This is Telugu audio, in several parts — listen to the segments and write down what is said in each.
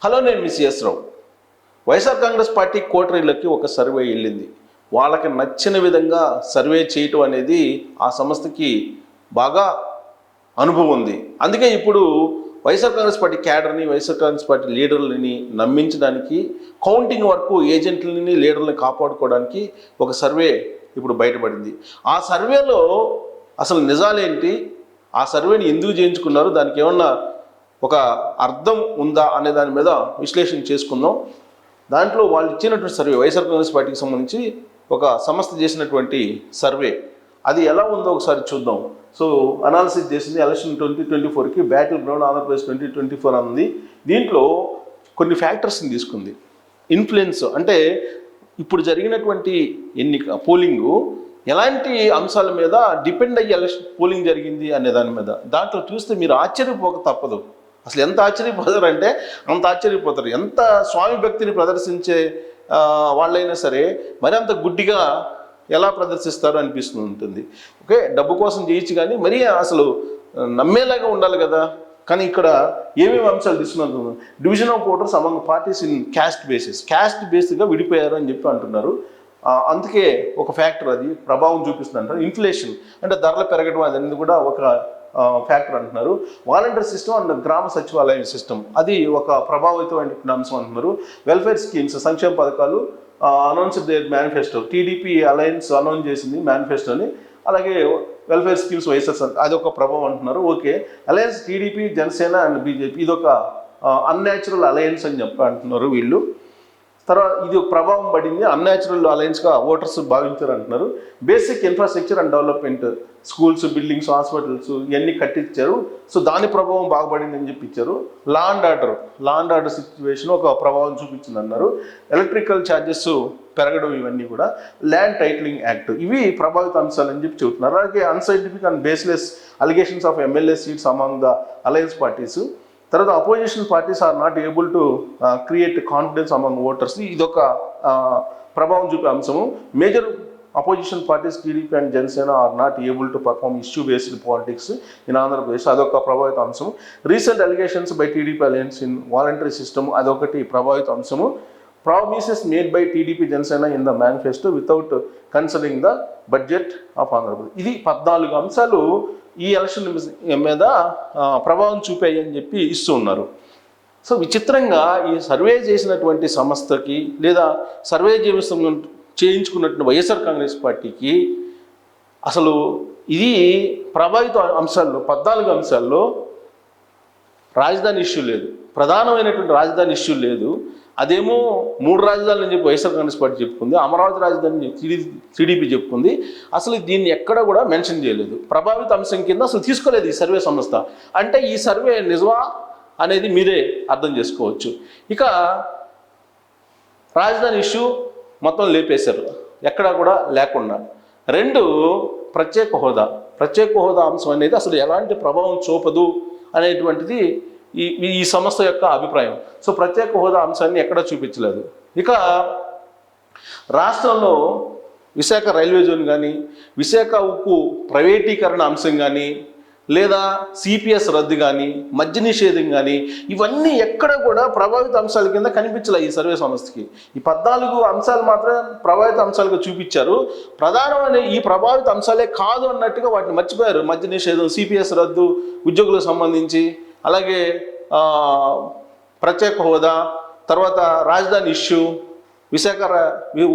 హలో, నేను మిస్ ఎస్ రావు. వైఎస్ఆర్ కాంగ్రెస్ పార్టీ కోటరీలకి ఒక సర్వే వెళ్ళింది. వాళ్ళకి నచ్చిన విధంగా సర్వే చేయటం అనేది ఆ సంస్థకి బాగా అనుభవం ఉంది. అందుకే ఇప్పుడు వైఎస్ఆర్ కాంగ్రెస్ పార్టీ క్యాడర్ని, వైఎస్ఆర్ కాంగ్రెస్ పార్టీ లీడర్లని నమ్మించడానికి, కౌంటింగ్ వరకు ఏజెంట్లని, లీడర్లని కాపాడుకోవడానికి ఒక సర్వే ఇప్పుడు బయటపడింది. ఆ సర్వేలో అసలు నిజాలేంటి, ఆ సర్వేని ఎందుకు చేయించుకున్నారు, దానికి ఏమన్నా ఒక అర్థం ఉందా అనే దాని మీద విశ్లేషణ చేసుకుందాం. దాంట్లో వాళ్ళు ఇచ్చినటువంటి సర్వే, వైఎస్ఆర్ కాంగ్రెస్ పార్టీకి సంబంధించి ఒక సంస్థ చేసినటువంటి సర్వే, అది ఎలా ఉందో ఒకసారి చూద్దాం. సో అనాలిసిస్ చేసింది ఎలక్షన్ 2024కి బ్యాటిల్ గ్రౌండ్ ఆంధ్రప్రదేశ్ 2024 ఉంది. దీంట్లో కొన్ని ఫ్యాక్టర్స్ని తీసుకుంది. ఇన్ఫ్లుయెన్స్ అంటే ఇప్పుడు జరిగినటువంటి పోలింగు ఎలాంటి అంశాల మీద డిపెండ్ అయ్యి ఎలక్షన్ పోలింగ్ జరిగింది అనే దాని మీద. దాంట్లో చూస్తే మీరు ఆశ్చర్యపోక తప్పదు. అసలు ఎంత ఆశ్చర్యపోతారంటే అంత ఆశ్చర్యపోతారు. ఎంత స్వామి భక్తిని ప్రదర్శించే వాళ్ళైనా సరే మరి అంత గుడ్డిగా ఎలా ప్రదర్శిస్తారో అనిపిస్తూ ఉంటుంది. ఓకే, డబ్బు కోసం చేయొచ్చు కానీ మరీ అసలు నమ్మేలాగా ఉండాలి కదా. కానీ ఇక్కడ ఏమేమి అంశాలు తీసుకున్నారు, division of voters among parties in caste బేస్గా విడిపోయారు అని చెప్పి అంటున్నారు. అందుకే ఒక ఫ్యాక్టర్ అది ప్రభావం చూపిస్తుంది అంటారు. ఇన్ఫ్లేషన్ అంటే ధరలు పెరగడం అనేది కూడా ఒక ఫ్యాక్టర్ అంటున్నారు. వాలంటీర్ సిస్టమ్ అండ్ గ్రామ సచివాలయం సిస్టమ్ అది ఒక ప్రభావితమైన అంశం అంటున్నారు. వెల్ఫేర్ స్కీమ్స్, సంక్షేమ పథకాలు announce their manifesto, TDP alliance announce చేసింది మేనిఫెస్టోని. అలాగే వెల్ఫేర్ స్కీమ్స్ వైఎస్ఆర్ అది ఒక ప్రభావం అంటున్నారు. Okay, alliance TDP, Janasena and BJP ఇదొక అన్యాచురల్ అలయన్స్ అని చెప్పి అంటున్నారు వీళ్ళు. తర్వాత ఇది ఒక ప్రభావం పడింది, అన్యాచురల్ అలయన్స్గా ఓటర్స్ భావించారు అంటున్నారు. Basic infrastructure and development, schools, buildings, hospitals ఇవన్నీ కట్టించారు. సో దాని ప్రభావం బాగుపడింది అని చెప్పి ఇచ్చారు. లా అండ్ ఆర్డర్ సిచ్యువేషన్ ఒక ప్రభావం చూపించింది అన్నారు. ఎలక్ట్రికల్ ఛార్జెస్ పెరగడం, ఇవన్నీ కూడా ల్యాండ్ టైటిలింగ్ యాక్ట్ ఇవి ప్రభావిత అంశాలు అని చెప్పి చెబుతున్నారు. అలాగే unscientific and baseless allegations of MLA seats among the alliance parties. తర్వాత opposition parties are not able to create confidence among voters, ఇదొక ప్రభావం చూపే అంశము. Major opposition parties TDP and Janasena are not able to perform issue based politics in Andhra Pradesh, అదొక ప్రభావిత అంశము. Recent allegations by TDP alliance in volunteer system, అదొకటి ప్రభావిత అంశము. Promises made by TDP Janasena in the manifesto without considering the budget of Andhra Pradesh. ఇది 14 అంశాలు ఈ ఎలక్షన్ మీద ప్రభావం చూపాయి అని చెప్పి ఇస్తూ ఉన్నారు. సో విచిత్రంగా ఈ సర్వే చేసినటువంటి సంస్థకి లేదా సర్వే చేయించుకున్నటువంటి వైఎస్ఆర్ కాంగ్రెస్ పార్టీకి అసలు ఇది ప్రభావిత అంశాల్లో 14 అంశాల్లో రాజధాని ఇష్యూ లేదు, ప్రధానమైనటువంటి రాజధాని ఇష్యూ లేదు. అదేమో 3 రాజధానులు అని చెప్పి వైఎస్ఆర్ కాంగ్రెస్ పార్టీ చెప్పుకుంది, అమరావతి రాజధాని టీడీపీ చెప్పుకుంది. అసలు దీన్ని ఎక్కడ కూడా మెన్షన్ చేయలేదు, ప్రభావిత అంశం కింద అసలు తీసుకోలేదు ఈ సర్వే సంస్థ. అంటే ఈ సర్వే నిజమా అనేది మీరే అర్థం చేసుకోవచ్చు. ఇక రాజధాని ఇష్యూ మొత్తం లేపేశారు, ఎక్కడా కూడా లేకుండా. 2 ప్రత్యేక హోదా అంశం అనేది అసలు ఎలాంటి ప్రభావం చూపదు అనేటువంటిది ఈ సంస్థ యొక్క అభిప్రాయం. సో ప్రత్యేక హోదా అంశాన్ని ఎక్కడా చూపించలేదు. ఇక రాష్ట్రంలో విశాఖ రైల్వే జోన్ కానీ, విశాఖ ఉక్కు ప్రైవేటీకరణ అంశం కానీ, లేదా సిపిఎస్ రద్దు కానీ, మద్య నిషేధం కానీ, ఇవన్నీ ఎక్కడ కూడా ప్రభావిత అంశాల కింద కనిపించలే ఈ సర్వే సంస్థకి. ఈ 14 అంశాలు మాత్రం ప్రభావిత అంశాలుగా చూపించారు. ప్రధానమైన ఈ ప్రభావిత అంశాలే కాదు అన్నట్టుగా వాటిని మర్చిపోయారు. మద్య నిషేధం, సిపిఎస్ రద్దు, ఉద్యోగులకు సంబంధించి, అలాగే ప్రత్యేక హోదా, తర్వాత రాజధాని ఇష్యూ, విశాఖ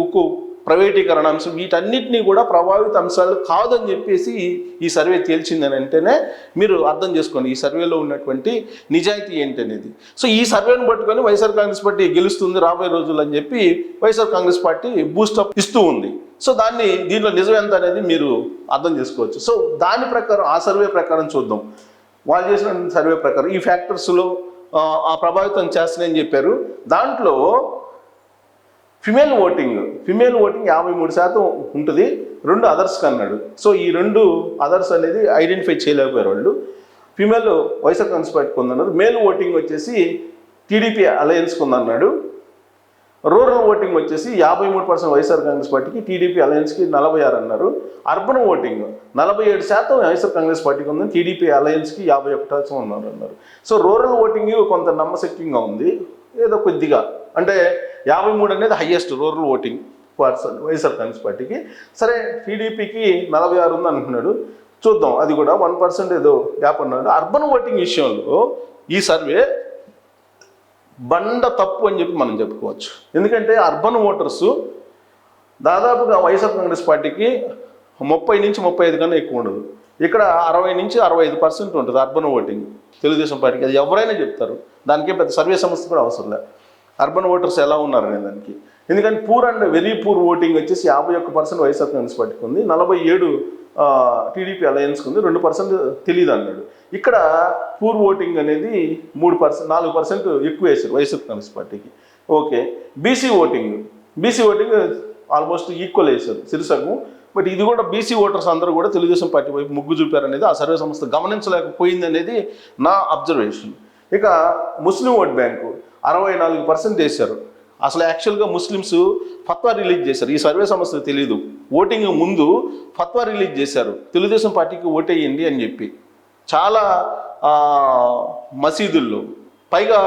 ఉక్కు ప్రైవేటీకరణ అంశం, వీటన్నిటినీ కూడా ప్రభావిత అంశాలు కాదని చెప్పేసి ఈ సర్వే తేల్చిందని అంటేనే మీరు అర్థం చేసుకోండి ఈ సర్వేలో ఉన్నటువంటి నిజాయితీ ఏంటనేది. సో ఈ సర్వేను పట్టుకొని వైఎస్ఆర్ కాంగ్రెస్ పార్టీ గెలుస్తుంది రాబోయే రోజులు అని చెప్పి వైఎస్ఆర్ కాంగ్రెస్ పార్టీ బూస్టప్ ఇస్తూ ఉంది. సో దీంట్లో నిజం ఎంత అనేది మీరు అర్థం చేసుకోవచ్చు. సో దాని ప్రకారం, ఆ సర్వే ప్రకారం చూద్దాం. వాళ్ళు చేసిన సర్వే ప్రకారం ఈ ఫ్యాక్టర్స్లో ఆ ప్రభావితం చేస్తానని చెప్పారు. దాంట్లో ఫిమేల్ ఓటింగ్ 53% ఉంటుంది, 2 అదర్స్కి అన్నాడు. సో ఈ 2 అదర్స్ అనేది ఐడెంటిఫై చేయలేకపోయారు వాళ్ళు. ఫిమేల్ వైఎస్ఆర్ కాంగ్రెస్ పార్టీకి ఉందన్నారు. మేల్ ఓటింగ్ వచ్చేసి టీడీపీ అలయన్స్కి ఉందన్నాడు. రూరల్ ఓటింగ్ వచ్చేసి 53% వైఎస్ఆర్ కాంగ్రెస్ పార్టీకి, టీడీపీ అలయన్స్కి 46 అన్నారు. అర్బన్ ఓటింగ్ 47% వైఎస్ఆర్ కాంగ్రెస్ పార్టీకి ఉందని, టీడీపీ అలయన్స్కి 51% అన్నారు. సో రూరల్ ఓటింగ్ కొంత నమ్మశక్యంగా ఉంది. ఏదో కొద్దిగా అంటే 53 అనేది highest rural voting person YSR Congress పార్టీకి. సరే టీడీపీకి 46 ఉంది అంటున్నాడు, చూద్దాం అది కూడా 1% ఏదో గ్యాప్ అన్నాడు. అర్బన్ ఓటింగ్ విషయంలో ఈ సర్వే బండ తప్పు అని చెప్పి మనం చెప్పుకోవచ్చు. ఎందుకంటే అర్బన్ ఓటర్సు దాదాపుగా వైఎస్ఆర్ కాంగ్రెస్ పార్టీకి 30 నుంచి 35 కన్నా ఎక్కువ ఉండదు. ఇక్కడ 60 నుంచి 65% ఉంటుంది అర్బన్ ఓటింగ్ తెలుగుదేశం పార్టీకి. అది ఎవరైనా చెప్తారు, దానికి పెద్ద సర్వే సంస్థ కూడా అవసరం లేదు అర్బన్ ఓటర్స్ ఎలా ఉన్నారనే దానికి. ఎందుకంటే poor and very poor voting వచ్చేసి 51% వైఎస్ఆర్ కాంగ్రెస్ పార్టీకి ఉంది, 47 టీడీపీ అలయన్స్కి ఉంది, 2% తెలియదు అన్నాడు. ఇక్కడ పూర్ ఓటింగ్ అనేది 3%, 4% ఎక్కువ వేశారు వైఎస్ఆర్ కాంగ్రెస్ పార్టీకి. Okay, BC voting almost equal వేశారు సిరిసగం. బట్ ఇది కూడా బీసీ ఓటర్స్ అందరూ కూడా తెలుగుదేశం పార్టీ వైపు మొగ్గు చూపారనేది ఆ సర్వే సంస్థ గమనించలేకపోయింది అనేది నా అబ్జర్వేషన్. ఇక ముస్లిం ఓట్ బ్యాంకు 64% వేశారు. అసలు యాక్చువల్గా ముస్లిమ్స్ ఫత్వా రిలీజ్ చేశారు, ఈ సర్వే సంస్థకు తెలియదు. ఓటింగ్ ముందు ఫత్వా రిలీజ్ చేశారు, తెలుగుదేశం పార్టీకి ఓటేయండి అని చెప్పి చాలా మసీదుల్లో. పైగా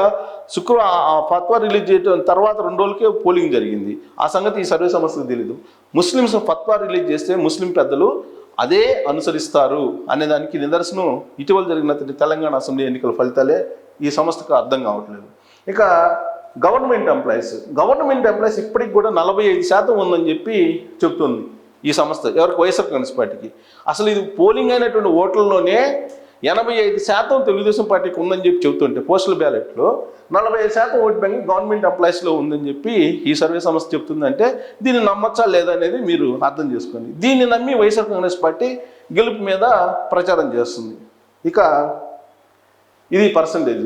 ఫత్వా రిలీజ్ చేయడం తర్వాత 2 రోజులకే పోలింగ్ జరిగింది. ఆ సంగతి ఈ సర్వే సంస్థకు తెలీదు. ముస్లిమ్స్ ఫత్వా రిలీజ్ చేస్తే ముస్లిం పెద్దలు అదే అనుసరిస్తారు అనేదానికి నిదర్శనం ఇటీవల జరిగిన తెలంగాణ అసెంబ్లీ ఎన్నికల ఫలితాలే ఈ సంస్థకు అర్థం కావట్లేదు. ఇక గవర్నమెంట్ ఎంప్లాయీస్ ఇప్పటికి కూడా 45% ఉందని చెప్పి చెప్తుంది ఈ సంస్థ. ఎవరికి? వైఎస్ఆర్ కాంగ్రెస్ పార్టీకి. అసలు ఇది పోలింగ్ అయినటువంటి ఓట్లలోనే 85% తెలుగుదేశం పార్టీకి ఉందని చెప్పి చెబుతుంటే పోస్టల్ బ్యాలెట్లో 45% ఓట్ బ్యాంక్ గవర్నమెంట్ ఎంప్లాయీస్లో ఉందని చెప్పి ఈ సర్వే సంస్థ చెప్తుందంటే దీన్ని నమ్మచ్చా లేదా అనేది మీరు అర్థం చేసుకోండి. దీన్ని నమ్మి వైఎస్ఆర్ కాంగ్రెస్ పార్టీ గెలుపు మీద ప్రచారం చేస్తుంది. ఇక ఇది పర్సంటేజ్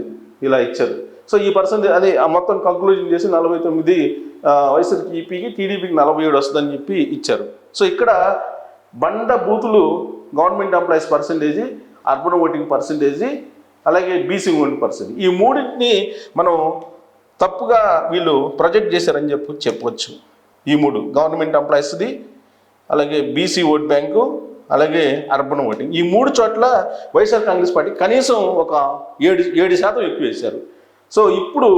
ఇలా ఇచ్చారు. సో ఈ పర్సంటేజ్ అదే మొత్తం కంక్లూజన్ చేసి 49 వైఎస్ఆర్సీపీకి, టీడీపీకి 47 వస్తుందని చెప్పి ఇచ్చారు. సో ఇక్కడ బండ బూతులు government employees percentage, urban voting percentage, అలాగే బీసీ ఓటింగ్ పర్సంటేజ్, ఈ మూడింటిని మనం తప్పుగా వీళ్ళు ప్రొజెక్ట్ చేశారని చెప్పవచ్చు. ఈ 3 గవర్నమెంట్ ఎంప్లాయీస్ది, అలాగే బీసీ ఓట్ బ్యాంకు, అలాగే అర్బన్ ఓటింగ్, ఈ 3 చోట్ల వైఎస్ఆర్ కాంగ్రెస్ పార్టీ కనీసం ఒక 7% ఎక్కువ వేశారు. సో ఇప్పుడు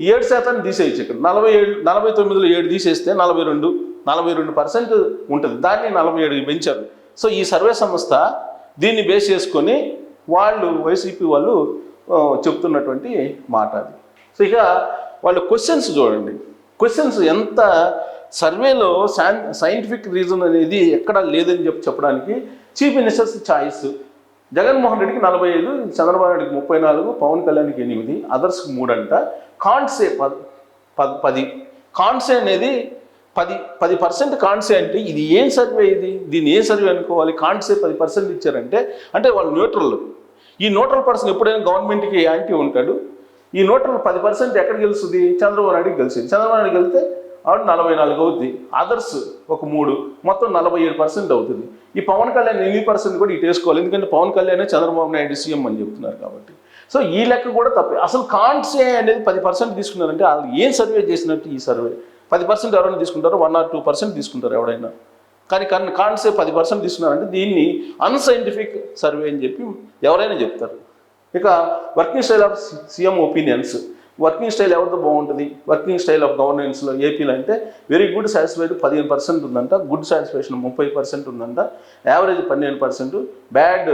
7% తీసేయచ్చు. ఇక్కడ 49లో 7 తీసేస్తే 42% ఉంటుంది, దాన్ని 47 పెంచారు. సో ఈ సర్వే సంస్థ దీన్ని బేస్ చేసుకొని వాళ్ళు వైసీపీ వాళ్ళు చెప్తున్నటువంటి మాట అది. సో ఇక వాళ్ళ క్వశ్చన్స్ చూడండి, క్వశ్చన్స్ ఎంత సర్వేలో సైంటిఫిక్ రీజన్ అనేది ఎక్కడా లేదని చెప్పడానికి. చీఫ్ మినిస్టర్స్ ఛాయిస్ జగన్మోహన్ రెడ్డికి 45, చంద్రబాబు నాయుడికి 34, పవన్ కళ్యాణ్కి 8, అదర్స్కి 3 అంట. కాన్సే 10. కాన్సే అనేది 10% కాన్సే అంటే ఇది ఏం సర్వే? దీన్ని ఏ సర్వే అనుకోవాలి? కాన్సే 10% ఇచ్చారంటే అంటే వాళ్ళు న్యూట్రల్. ఈ న్యూట్రల్ పర్సన్ ఎప్పుడైనా గవర్నమెంట్కి యాంటీ ఉంటాడు. ఈ న్యూట్రల్ 10% ఎక్కడ గెలుస్తుంది? చంద్రబాబు నాయుడికి గెలిచింది. చంద్రబాబు నాయుడు గెలితే ఆవిడ 44 అవుతుంది, అదర్స్ ఒక 3, మొత్తం 47% అవుతుంది. ఈ పవన్ కళ్యాణ్ 8% కూడా ఇటు వేసుకోవాలి, ఎందుకంటే పవన్ కళ్యాణ్ చంద్రబాబు నాయుడు సీఎం అని చెప్తున్నారు కాబట్టి. సో ఈ లెక్క కూడా తప్పే. అసలు కాన్సే అనేది 10% తీసుకున్నారంటే వాళ్ళు ఏం సర్వే చేసినట్టు? ఈ సర్వే 10% ఎవరైనా తీసుకుంటారో 1 or 2% తీసుకుంటారు ఎవడైనా, కానీ కాన్సే 10% తీసుకున్నారంటే దీన్ని అన్సైంటిఫిక్ సర్వే అని చెప్పి ఎవరైనా చెప్తారు. ఇక working style of CM opinions, working style ఎవరితో బాగుంటుంది? వర్కింగ్ స్టైల్ ఆఫ్ గవర్నెన్స్లో ఏపీలో అంటే వెరీ గుడ్ సాటిస్ఫైడ్ 15% ఉందంట, గుడ్ సాటిస్ఫాక్షన్ 30% ఉందంట, యావరేజ్ 12%, బ్యాడ్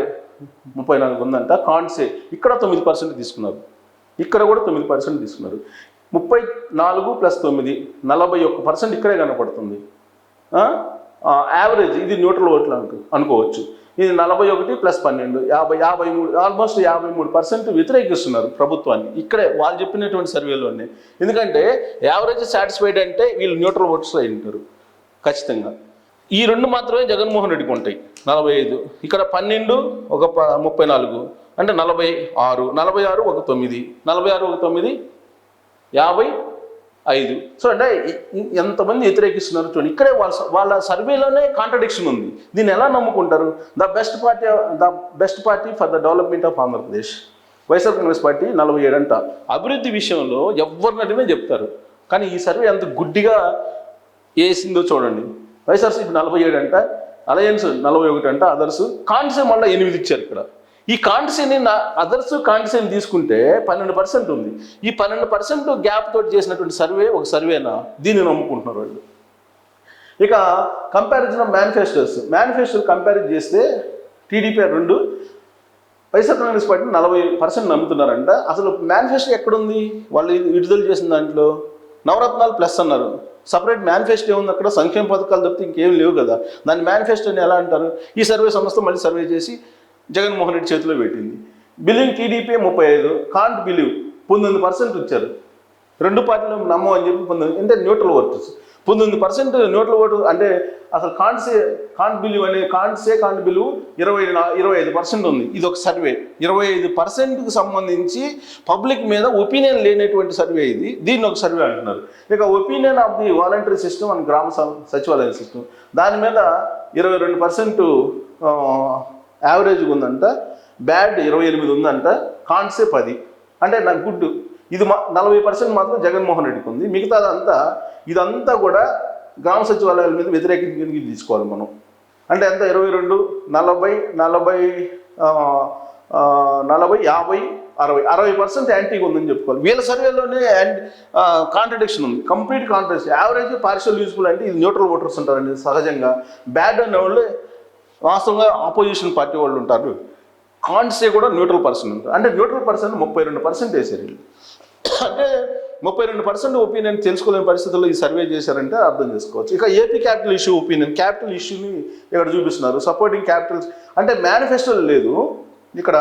34 ఉందంట. కాన్సే ఇక్కడ 9% తీసుకున్నారు, ఇక్కడ కూడా 9% తీసుకున్నారు. 34 + 9 41% ఇక్కడే కనపడుతుంది. యావరేజ్ ఇది న్యూట్రల్ ఓట్లు అనుకోవచ్చు. ఇది 41 + 12 53, ఆల్మోస్ట్ 53% వ్యతిరేకిస్తున్నారు ప్రభుత్వాన్ని ఇక్కడే వాళ్ళు చెప్పినటువంటి సర్వేలోనే. ఎందుకంటే యావరేజ్ సాటిస్ఫైడ్ అంటే వీళ్ళు న్యూట్రల్ ఓట్స్ అయి ఉంటారు ఖచ్చితంగా. ఈ 2 మాత్రమే జగన్మోహన్ రెడ్డికి ఉంటాయి 45, ఇక్కడ 12 ఒక 34 అంటే 46, 46 ఒక 9, 46 ఒక 9 55. సో అంటే ఎంతమంది వ్యతిరేకిస్తున్నారు చూడండి. ఇక్కడే వాళ్ళ సర్వేలోనే కాంట్రడిక్షన్ ఉంది. దీన్ని ఎలా నమ్ముకుంటారు? The best party for the development of Andhra Pradesh, YSR Congress party 47 అంట. అభివృద్ధి విషయంలో ఎవరినడినే చెప్తారు, కానీ ఈ సర్వే ఎంత గుడ్డిగా వేసిందో చూడండి. వైఎస్ఆర్సీపీ 47 అంట, అలయన్స్ 41 అంట, అదర్స్. కాన్సే మళ్ళీ 8 ఇచ్చారు. ఇక్కడ ఈ కాంటిసీని అదర్స్ కాంటిసీని తీసుకుంటే 12% ఉంది. ఈ 12% గ్యాప్ తోటి చేసినటువంటి సర్వే ఒక సర్వేనా? దీన్ని నమ్ముకుంటున్నారు వాళ్ళు. ఇక కంపారిజన్ ఆఫ్ మేనిఫెస్టోలు కంపేర్ చేస్తే టీడీపీ 2, వైఎస్ఆర్ కాంగ్రెస్ పార్టీ 40% నమ్ముతున్నారంట. అసలు మేనిఫెస్టో ఎక్కడుంది? వాళ్ళు విడుదల చేసిన దాంట్లో నవరత్నాలు ప్లస్ అన్నారు. సపరేట్ మేనిఫెస్టో ఏముంది అక్కడ? సంక్షేమ పథకాలు తప్పితే ఇంకేం లేవు కదా. దాని మేనిఫెస్టోని ఎలా అంటారు? ఈ సర్వే సంస్థ మళ్ళీ సర్వే చేసి జగన్మోహన్ రెడ్డి చేతిలో పెట్టింది. బిల్లింగ్ టీడీపీ 35, కాంట్ బిలీవ్ 19% ఇచ్చారు. రెండు పార్టీలు నమ్మం అని చెప్పి 19 అంటే న్యూట్రల్ ఓటర్స్ 19% న్యూట్రల్ ఓటు అంటే అసలు కాంట్ బిలీవ్ 25% ఉంది. ఇది ఒక సర్వే 25%కి సంబంధించి పబ్లిక్ మీద ఒపీనియన్ లేనటువంటి సర్వే ఇది. దీన్ని ఒక సర్వే అంటున్నారు. ఇక opinion of the voluntary system and గ్రామ సచివాలయ సిస్టమ్ దాని మీద 22% యావరేజ్గా ఉందంట, బ్యాడ్ 28 ఉందంట, కాంట్సే 10. అంటే నాకు గుడ్. ఇది 40% మాత్రం జగన్మోహన్ రెడ్డికి ఉంది. ఇదంతా కూడా గ్రామ సచివాలయాల మీద వ్యతిరేకంగా తీసుకోవాలి మనం. అంటే ఎంత? 22, 40, 60% యాంటీగా ఉందని చెప్పుకోవాలి. వీళ్ళ సర్వేలోనే కాంట్రడిక్షన్ ఉంది, complete contradiction. Average partial useful అంటే ఇది న్యూట్రల్ ఓటర్స్ ఉంటారండి సహజంగా. బ్యాడ్ అనే వాళ్ళు వాస్తవంగా ఆపోజిషన్ పార్టీ వాళ్ళు ఉంటారు. కాంట్సే కూడా న్యూట్రల్ పర్సన్ ఉంటారు. అంటే న్యూట్రల్ పర్సన్ 32% వేసారు వీళ్ళు. అంటే 32% ఒపీనియన్ తెలుసుకోలేని పరిస్థితుల్లో ఈ సర్వే చేశారంటే అర్థం చేసుకోవచ్చు. ఇక AP capital issue opinion, capital ఇష్యూని ఇక్కడ చూపిస్తున్నారు. సపోర్టింగ్ క్యాపిటల్స్ అంటే మేనిఫెస్టోలో లేదు. ఇక్కడ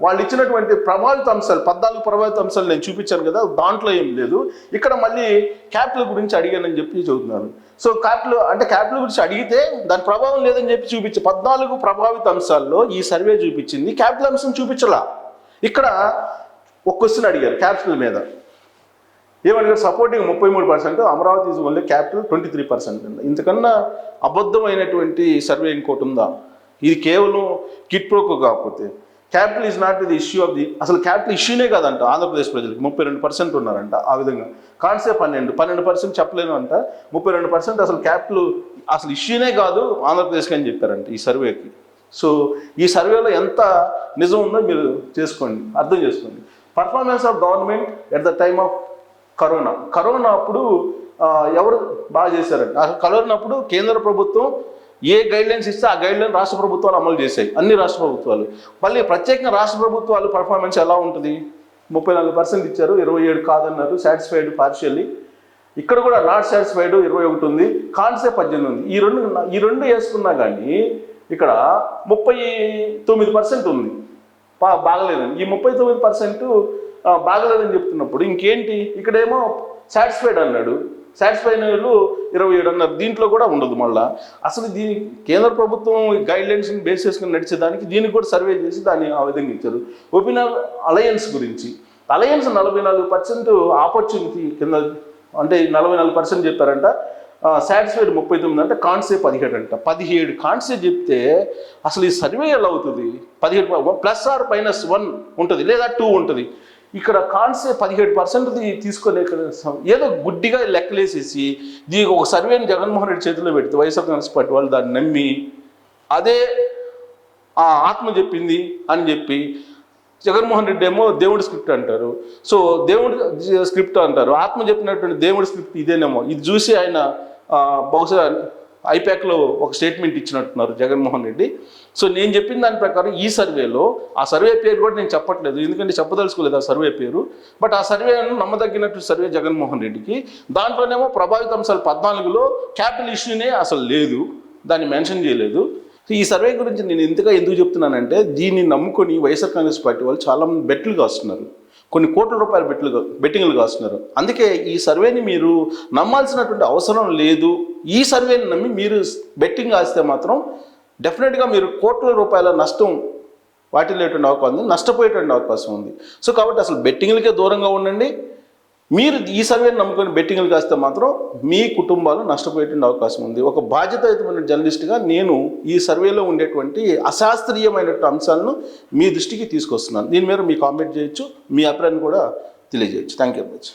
వాళ్ళు ఇచ్చినటువంటి ప్రభావిత అంశాలు 14 ప్రభావిత అంశాలు నేను చూపించాను కదా, దాంట్లో ఏం లేదు. ఇక్కడ మళ్ళీ క్యాపిటల్ గురించి అడిగానని చెప్పి చెబుతున్నారు. సో క్యాపిటల్ గురించి అడిగితే దాని ప్రభావం లేదని చెప్పి 14 ప్రభావిత అంశాల్లో ఈ సర్వే చూపించింది, క్యాపిటల్ అంశం చూపించలా. ఇక్కడ ఒక క్వశ్చన్ అడిగారు క్యాపిటల్ మీద, ఏమడిగారు? Supporting 33%, Amaravati is only capital 23%. ఇంతకన్నా అబద్ధమైనటువంటి సర్వే ఇంకోటి ఉందా? ఇది కేవలం కిట్ ప్రోకో కాకపోతే capital is not the issue of the, అసలు క్యాపిటల్ ఇష్యూనే కాదంట ఆంధ్రప్రదేశ్ ప్రజలకి. 32% ఉన్నారంట ఆ విధంగా. కాన్సే 12% చెప్పలేను అంట. 32% అసలు క్యాపిటల్ అసలు ఇష్యూనే కాదు ఆంధ్రప్రదేశ్కి అని చెప్పారంట ఈ సర్వేకి. సో ఈ సర్వేలో ఎంత నిజం ఉందో మీరు అర్థం చేసుకోండి. Performance of government at the time of corona అప్పుడు ఎవరు బాగా చేశారంట? అసలు కరోనా అప్పుడు కేంద్ర ప్రభుత్వం ఏ గైడ్లైన్స్ ఇస్తే ఆ గైడ్లైన్ రాష్ట్ర ప్రభుత్వాలు అమలు చేశాయి, అన్ని రాష్ట్ర ప్రభుత్వాలు. మళ్ళీ ప్రత్యేకంగా రాష్ట్ర ప్రభుత్వాలు పర్ఫార్మెన్స్ ఎలా ఉంటుంది? 34% ఇచ్చారు, 27 కాదన్నారు. Satisfied partially. ఇక్కడ కూడా నాట్ సాటిస్ఫైడ్ 21 ఉంది, కాన్సే 18 ఉంది. ఈ రెండు వేసుకున్నా కానీ ఇక్కడ 39% ఉంది బాగలేదని. ఈ 39% బాగలేదని చెప్తున్నప్పుడు ఇంకేంటి? ఇక్కడేమో సాటిస్ఫైడ్ అన్నాడు, సాటిస్ఫైడ్ వాళ్ళు 27 అన్నారు. దీంట్లో కూడా ఉండదు. మళ్ళీ అసలు దీని కేంద్ర ప్రభుత్వం గైడ్లైన్స్ని బేస్ చేసుకుని నడిచేదానికి దీనికి కూడా సర్వే చేసి దాన్ని ఆ విధంగా ఇచ్చారు. ఒపీనియన్ అలయన్స్ గురించి 44% ఆపర్చునిటీ కింద, అంటే 44% చెప్పారంట. సాటిస్ఫైడ్ 39 అంటే కాన్సే 17 అంట. 17 కాన్సే చెప్తే అసలు ఈ సర్వే ఎలా అవుతుంది? 17 +or-1 ఉంటుంది, లేదా 2 ఉంటుంది. ఇక్కడ కాన్సే 17% తీసుకొని ఏదో గుడ్డిగా లెక్కలేసేసి దీనికి ఒక సర్వేని జగన్మోహన్ రెడ్డి చేతిలో పెడితే వైఎస్ఆర్ కాంగ్రెస్ పార్టీ వాళ్ళు దాన్ని నమ్మి అదే ఆత్మ చెప్పింది అని చెప్పి జగన్మోహన్ రెడ్డి ఏమో దేవుడి స్క్రిప్ట్ అంటారు. సో దేవుడి స్క్రిప్ట్ అంటారు, ఆత్మ చెప్పినటువంటి దేవుడి స్క్రిప్ట్ ఇదేనేమో. ఇది చూసి ఆయన బహుశా ఐపాక్లో ఒక స్టేట్మెంట్ ఇచ్చినట్టున్నారు జగన్మోహన్ రెడ్డి. సో నేను చెప్పిన దాని ప్రకారం ఈ సర్వేలో, ఆ సర్వే పేరు కూడా నేను చెప్పట్లేదు ఎందుకంటే చెప్పదలుచుకోలేదు ఆ సర్వే పేరు, బట్ ఆ సర్వేను నమ్మదగినట్టు సర్వే జగన్మోహన్ రెడ్డికి. దాంట్లోనేమో ప్రభావిత అంశాలు 14లో క్యాపిటల్ ఇష్యూనే అసలు లేదు, దాన్ని మెన్షన్ చేయలేదు. సో ఈ సర్వే గురించి నేను ఎందుకు చెప్తున్నానంటే దీన్ని నమ్ముకొని వైఎస్ఆర్ కాంగ్రెస్ పార్టీ వాళ్ళు చాలామంది బెట్లు కాస్తున్నారు, కొన్ని కోట్ల రూపాయల బెట్టింగ్లు కాస్తున్నారు. అందుకే ఈ సర్వేని మీరు నమ్మాల్సినటువంటి అవసరం లేదు. ఈ సర్వేని నమ్మి మీరు బెట్టింగ్ కాస్తే మాత్రం డెఫినెట్గా మీరు కోట్ల రూపాయల నష్టం వాటిల్లేటువంటి అవకాశం ఉంది, నష్టపోయేటువంటి అవకాశం ఉంది. సో కాబట్టి అసలు బెట్టింగ్లకే దూరంగా ఉండండి. మీరు ఈ సర్వేని నమ్ముకొని బెట్టింగ్లు కాస్తే మాత్రం మీ కుటుంబాలు నష్టపోయేటువంటి అవకాశం ఉంది. ఒక బాధ్యతాయుతమైన జర్నలిస్ట్గా నేను ఈ సర్వేలో ఉండేటువంటి అశాస్త్రీయమైనటువంటి అంశాలను మీ దృష్టికి తీసుకొస్తున్నాను. దీని మీద మీ కామెంట్ చేయొచ్చు, మీ అభిప్రాయాన్ని కూడా తెలియజేయచ్చు. Thank you very much.